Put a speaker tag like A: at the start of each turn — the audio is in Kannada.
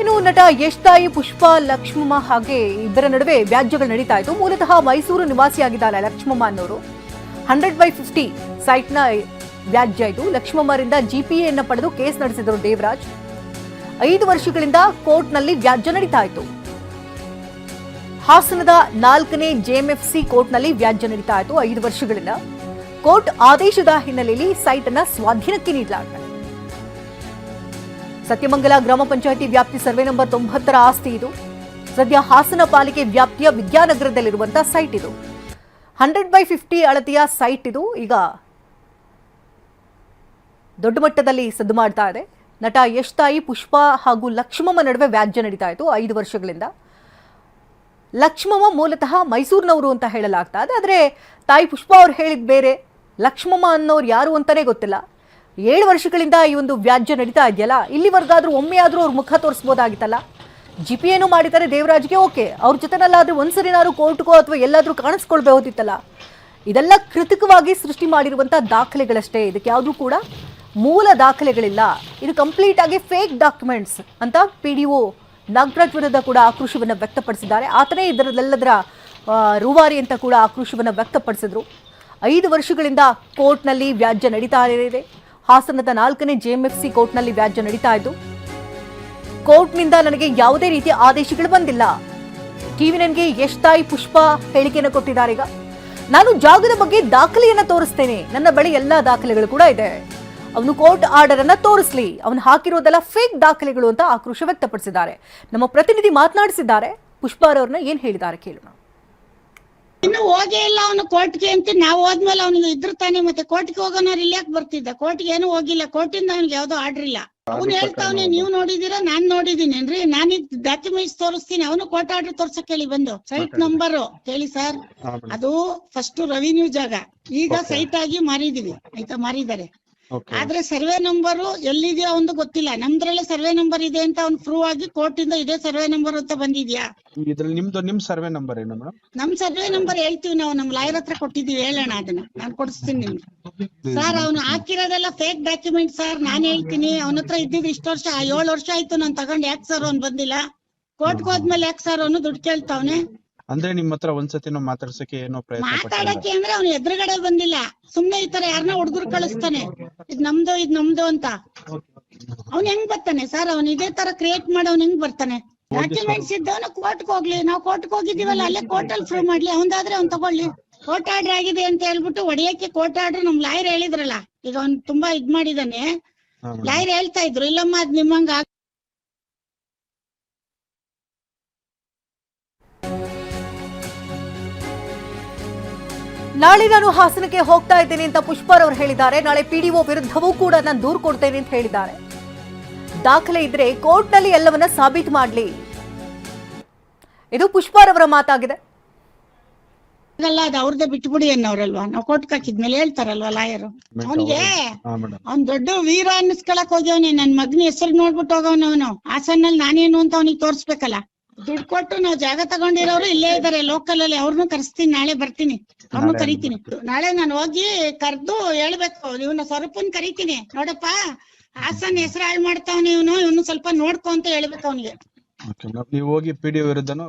A: ಇನ್ನು ನಟ ಯಶ್ ತಾಯಿ ಪುಷ್ಪಾ ಲಕ್ಷ್ಮಮ್ಮ ಹಾಗೆ ಇಬ್ಬರ ನಡುವೆ ವ್ಯಾಜ್ಯಗಳು ನಡೀತಾ ಇತ್ತು. ಮೂಲತಃ ಮೈಸೂರು ನಿವಾಸಿಯಾಗಿದ್ದಾರೆ ಲಕ್ಷ್ಮಮ್ಮ ಅನ್ನೋರು. 100/50 ಸೈಟ್ನ ವ್ಯಾಜ್ಯ ಇದು. ಲಕ್ಷ್ಮಮ್ಮರಿಂದ ಜಿಪಿಎ ಪಡೆದು ಕೇಸ್ ನಡೆಸಿದರು ದೇವರಾಜ್. 5 ವರ್ಷಗಳಿಂದ ಕೋರ್ಟ್ನಲ್ಲಿ ವ್ಯಾಜ್ಯ ನಡೀತಾ ಇತ್ತು. ಹಾಸನದ 4ನೇ ಜೆಎಂಎಫ್ಸಿ ಕೋರ್ಟ್ನಲ್ಲಿ ವ್ಯಾಜ್ಯ ನಡೀತಾ ಇತ್ತು 5 ವರ್ಷಗಳಿಂದ. ಕೋರ್ಟ್ ಆದೇಶದ ಹಿನ್ನೆಲೆಯಲ್ಲಿ ಸೈಟ್ ಅನ್ನ ಸ್ವಾಧೀನಕ್ಕೆ ನೀಡಲಾಗಿದೆ. ಸತ್ಯಮಂಗಲ ಗ್ರಾಮ ಪಂಚಾಯಿತಿ ವ್ಯಾಪ್ತಿ ಸರ್ವೆ ನಂಬರ್ 90ರ ಆಸ್ತಿ ಇದು. ಸದ್ಯ ಹಾಸನ ಪಾಲಿಕೆ ವ್ಯಾಪ್ತಿಯ ವಿದ್ಯಾನಗರದಲ್ಲಿರುವಂತಹ ಸೈಟ್ ಇದು. 100/50 ಅಳತೆಯ ಸೈಟ್ ಇದು. ಈಗ ದೊಡ್ಡ ಮಟ್ಟದಲ್ಲಿ ಸದ್ದು ಮಾಡ್ತಾ ಇದೆ. ನಟ ಯಶ್ ತಾಯಿ ಪುಷ್ಪಾ ಹಾಗೂ ಲಕ್ಷ್ಮಮ್ಮ ನಡುವೆ ವ್ಯಾಜ್ಯ ನಡೀತಾ ಇತ್ತು 5 ವರ್ಷಗಳಿಂದ. ಲಕ್ಷ್ಮಮ್ಮ ಮೂಲತಃ ಮೈಸೂರಿನವರು ಅಂತ ಹೇಳಲಾಗ್ತಾ ಇದೆ. ಆದರೆ ತಾಯಿ ಪುಷ್ಪಾ ಅವ್ರು ಹೇಳಿದ್ ಬೇರೆ, ಲಕ್ಷ್ಮಮ್ಮ ಅನ್ನೋರು ಯಾರು ಅಂತಾನೆ ಗೊತ್ತಿಲ್ಲ. 7 ವರ್ಷಗಳಿಂದ ಈ ಒಂದು ವ್ಯಾಜ್ಯ ನಡೀತಾ ಇದೆಯಲ್ಲ, ಇಲ್ಲಿವರೆಗಾದ್ರೂ ಒಮ್ಮೆ ಆದ್ರೂ ಅವ್ರ ಮುಖ ತೋರಿಸಬಹುದಾಗಿತ್ತಲ್ಲ. ಜಿಪಿಎನೂ ಮಾಡಿದ್ದಾರೆ ದೇವರಾಜ್ಗೆ, ಓಕೆ, ಅವ್ರ ಜೊತೆನಲ್ಲಾದ್ರೂ ಒಂದ್ಸರಿನಾದ್ರೂ ಕೋರ್ಟ್ಗೋ ಅಥವಾ ಎಲ್ಲಾದ್ರೂ ಕಾಣಿಸ್ಕೊಳ್ಬಹುದಿತ್ತಲ್ಲ. ಇದೆಲ್ಲ ಕೃತಕವಾಗಿ ಸೃಷ್ಟಿ ಮಾಡಿರುವಂತಹ ದಾಖಲೆಗಳಷ್ಟೇ. ಇದಕ್ಕೆ ಯಾವುದೂ ಕೂಡ ಮೂಲ ದಾಖಲೆಗಳಿಲ್ಲ. ಇದು ಕಂಪ್ಲೀಟ್ ಆಗಿ ಫೇಕ್ ಡಾಕ್ಯುಮೆಂಟ್ಸ್ ಅಂತ PDO ನಾಗರಾಜ್ ವಿರುದ್ಧ ಕೂಡ ಆಕ್ರೋಶವನ್ನು ವ್ಯಕ್ತಪಡಿಸಿದ್ದಾರೆ. ಆತನೇ ಇದರಲ್ಲೆಲ್ಲದರ ರೂವಾರಿ ಅಂತ ಕೂಡ ಆಕ್ರೋಶವನ್ನು ವ್ಯಕ್ತಪಡಿಸಿದ್ರು. 5 ವರ್ಷಗಳಿಂದ ಕೋರ್ಟ್ನಲ್ಲಿ ವ್ಯಾಜ್ಯ ನಡೀತಾ ಇದೆ. ಹಾಸನದ 4ನೇ ಜೆಎಂಎಫ್ಸಿ ಕೋರ್ಟ್ನಲ್ಲಿ ವ್ಯಾಜ್ಯ ನಡೀತಾ ಇದ್ದು, ಕೋರ್ಟ್ನಿಂದ ನನಗೆ ಯಾವುದೇ ರೀತಿಯ ಆದೇಶಗಳು ಬಂದಿಲ್ಲ. TVNಗೆ ಯಶ್ ತಾಯಿ ಪುಷ್ಪಾ ಹೇಳಿಕೆಯನ್ನು ಕೊಟ್ಟಿದ್ದಾರೆ. ಈಗ ನಾನು ಜಾಗದ ಬಗ್ಗೆ ದಾಖಲೆಯನ್ನ ತೋರಿಸ್ತೇನೆ, ನನ್ನ ಬಳಿ ಎಲ್ಲಾ ದಾಖಲೆಗಳು ಕೂಡ ಇದೆ. ಅವನು ಕೋರ್ಟ್ ಆರ್ಡರ್ ಅನ್ನ ತೋರಿಸ್ಲಿ, ಅವನು ಹಾಕಿರೋದೆಲ್ಲ ಫೇಕ್ ದಾಖಲೆಗಳು ಅಂತ ಆಕ್ರೋಶ ವ್ಯಕ್ತಪಡಿಸಿದ್ದಾರೆ. ನಮ್ಮ ಪ್ರತಿನಿಧಿ ಮಾತನಾಡಿಸಿದ್ದಾರೆ. ಪುಷ್ಪಾರವ್ರನ್ನ ಏನ್ ಹೇಳಿದ್ದಾರೆ ಕೇಳೋಣ.
B: ಇನ್ನು ಹೋಗೇ ಇಲ್ಲ ಅವನು ಕೋರ್ಟ್ಗೆ ಅಂತ. ನಾವು ಹೋದ್ಮೇಲೆ ಅವನಿಗೆ ಇದ್ರ ತಾನೆ, ಮತ್ತೆ ಕೋರ್ಟ್ಗೆ ಹೋಗೋನವ್ರು ಇಲ್ಲಿ ಯಾಕೆ ಬರ್ತಿದ್ದ? ಕೋರ್ಟ್ಗೆ ಏನು ಹೋಗಿಲ್ಲ, ಕೋರ್ಟಿಂದ ಅವ್ನಿಗೆ ಯಾವ್ದೋ ಆರ್ಡರ್ ಇಲ್ಲ. ಅವ್ನು ಹೇಳ್ತಾವನೆ, ನೀವು ನೋಡಿದೀರಾ? ನಾನ್ ನೋಡಿದೀನೇನ್ರಿ, ನಾನೀಗ ಡಾಕ್ಯುಮೆಂಟ್ಸ್ ತೋರಿಸ್ತೀನಿ. ಅವನು ಕೋರ್ಟ್ ಆರ್ಡರ್ ತೋರ್ಸಕ್ ಹೇಳಿ ಬಂದು. ಸೈಟ್ ನಂಬರ್ ಕೇಳಿ ಸರ್, ಅದು ಫಸ್ಟ್ ರೆವಿನ್ಯೂ ಜಾಗ, ಈಗ ಸೈಟ್ ಆಗಿ ಮಾರಿದೀವಿ ಆಯ್ತಾ, ಮಾರಿದ್ದಾರೆ. ಆದ್ರೆ ಸರ್ವೆ ನಂಬರ್ ಎಲ್ಲಿದೆಯೋ ಅವನು ಗೊತ್ತಿಲ್ಲ. ನಮ್ದ್ರಲ್ಲೇ ಸರ್ವೆ ನಂಬರ್ ಇದೆ ಅಂತ ಅವ್ನು ಪ್ರೂವ್ ಆಗಿ ಕೋರ್ಟ್ ಇಂದ ಇದೇ ಸರ್ವೆ ನಂಬರ್ ಅಂತ ಬಂದಿದ್ಯಾ?
C: ಇದ್ರಲ್ಲಿ ನಿಮ್ ಸರ್ವೆ ನಂಬರ್ ಏನು ಮೇಡಮ್?
B: ನಮ್ ಸರ್ವೆ ನಂಬರ್ ಹೇಳ್ತೀವಿ ನಾವು, ನಮ್ ಲಾಯರ್ ಹತ್ರ ಕೊಟ್ಟಿದೀವಿ, ಹೇಳೋಣ ಅದನ್ನ ನಾನು ಕೊಡಿಸ್ತೀನಿ ನಿಮ್ಗೆ. ಸರ್ ಅವನು ಹಾಕಿರೋದೆಲ್ಲ ಫೇಕ್ ಡಾಕ್ಯುಮೆಂಟ್ ಸರ್, ನಾನ್ ಹೇಳ್ತೀನಿ. ಅವನ ಹತ್ರ ಇದ್ದಿದ್ದು ಇಷ್ಟು ವರ್ಷ, 7 ವರ್ಷ ಆಯ್ತು ನಾನು ತಗೊಂಡ್. ಯಾಕೆ ಸರ್ ಅವ್ನು ಬಂದಿಲ್ಲ ಕೋರ್ಟ್ಗೆ ಹೋದ್ಮೇಲೆ? ಯಾಕೆ ಸರ್ ಅವನು ದುಡ್ಡು ಕೇಳ್ತಾವನೆ?
C: ಅಂದ್ರೆ ನಿಮ್ ಹತ್ರ ಒಂದ್ಸತಿನೂ ಮಾತಾಡ್ಸಕ್ಕೆ ಏನೋ ಪ್ರಯತ್ನ
B: ಮಾತಾಡಕ್ಕೆ ಅಂದ್ರೆ ಅವ್ನು ಎದುರುಗಡೆ ಬಂದಿಲ್ಲ. ಸುಮ್ನೆ ಈ ತರ ಯಾರನ್ನ ಹುಡುಗರು ಕಳಿಸ್ತಾನೆ, ಇದ್ ನಮ್ದು ಅಂತ. ಅವ್ನ್ ಹೆಂಗ್ ಬರ್ತಾನೆ ಸರ್? ಅವ್ನ್ ಇದೇ ತರ ಕ್ರಿಯೇಟ್ ಮಾಡಿ ಅವ್ನ್ ಹೆಂಗ್ ಬರ್ತಾನೆ? ಡಾಕ್ಯುಮೆಂಟ್ಸ್ ಇದ್ದವನು ಕೋರ್ಟ್ಗೆ ಹೋಗ್ಲಿ, ನಾವು ಕೋರ್ಟ್ಗೆ ಹೋಗಿದೀವಲ್ಲ, ಅಲ್ಲೇ ಕೋರ್ಟ್ ಅಲ್ಲಿ ಪ್ರೂವ್ ಮಾಡ್ಲಿ. ಅವನದಾದ್ರೆ ಅವ್ನ್ ತಗೊಳ್ಳಿ. ಕೋರ್ಟ್ ಆರ್ಡರ್ ಆಗಿದೆ ಅಂತ ಹೇಳ್ಬಿಟ್ಟು ಹೊಡಿಯಕ್ಕೆ ಕೋರ್ಟ್ ಆರ್ಡರ್ ನಮ್ ಲಾಯರ್ ಹೇಳಿದ್ರಲ್ಲ, ಈಗ ಅವ್ನ್ ತುಂಬಾ ಇದ್ ಮಾಡಿದಾನೆ. ಲಾಯರ್ ಹೇಳ್ತಾ ಇದ್ರು, ಇಲ್ಲಮ್ಮ ಅದ್ ನಿಮ್ಮಂಗ
A: ನಾಳೆ ನಾನು ಹಾಸನಕ್ಕೆ ಹೋಗ್ತಾ ಇದ್ದೇನೆ ಅಂತ ಪುಷ್ಪಾರವ್ರು ಹೇಳಿದ್ದಾರೆ. ನಾಳೆ PDO ವಿರುದ್ಧವೂ ಕೂಡ ನಾನು ದೂರು ಕೊಡ್ತೇನೆ ಅಂತ ಹೇಳಿದ್ದಾರೆ. ದಾಖಲೆ ಇದ್ರೆ ಕೋರ್ಟ್ನಲ್ಲಿ ಎಲ್ಲವನ್ನ ಸಾಬೀತು ಮಾಡಲಿ. ಇದು ಪುಷ್ಪಾರವರ ಮಾತಾಗಿದೆ.
B: ಅಲ್ಲ, ಅದು ಅವ್ರದ್ದೇ ಬಿಟ್ಬಿಡಿ ಅನ್ನೋರಲ್ವಾ, ನಾವು ಕೋರ್ಟ್ಗೆ ಹಾಕಿದ್ಮೇಲೆ ಹೇಳ್ತಾರಲ್ವಾ ಲಾಯರ್. ಅವನಿಗೆ ಅವ್ನ್ ದೊಡ್ಡ ವೀರ ಅನ್ನಿಸ್ಕೊಳಕ್ ಹೋಗ್ಯವನಿ. ನನ್ ಮಗನ ಹೆಸರು ನೋಡ್ಬಿಟ್ಟು ಹೋಗವನ ಅವನು. ಹಾಸನಲ್ಲಿ ನಾನೇನು ಅಂತ ಅವನಿಗೆ ತೋರ್ಸ್ಬೇಕಲ್ಲ. ದುಡ್ಡು ಕೊಟ್ಟು ನಾವು ಜಾಗ ತಗೊಂಡಿರೋರು ಇಲ್ಲೇ ಇದಾರೆ ಲೋಕಲ್ ಅಲ್ಲಿ. ಅವ್ರನ್ನು ಕರೆಸ್ತೀನಿ, ನಾಳೆ ಬರ್ತೀನಿ, ಅವ್ರನ್ನು ಕರಿತೀನಿ. ನಾಳೆ ನಾನು ಹೋಗಿ ಕರ್ದು ಹೇಳ್ಬೇಕು, ಇವನ ಸ್ವರೂಪನ್ ಕರಿತೀನಿ. ನೋಡಪ್ಪ, ಹಾಸನ್ ಹೆಸರು ಹಾಳು ಮಾಡ್ತಾವನೆ ಇವನು ಸ್ವಲ್ಪ ನೋಡ್ಕೊ ಅಂತ ಹೇಳ್ಬೇಕು ಅವನಿಗೆ.
C: ನೀವು ಹೋಗಿ PDO ವಿರುದ್ಧನೂ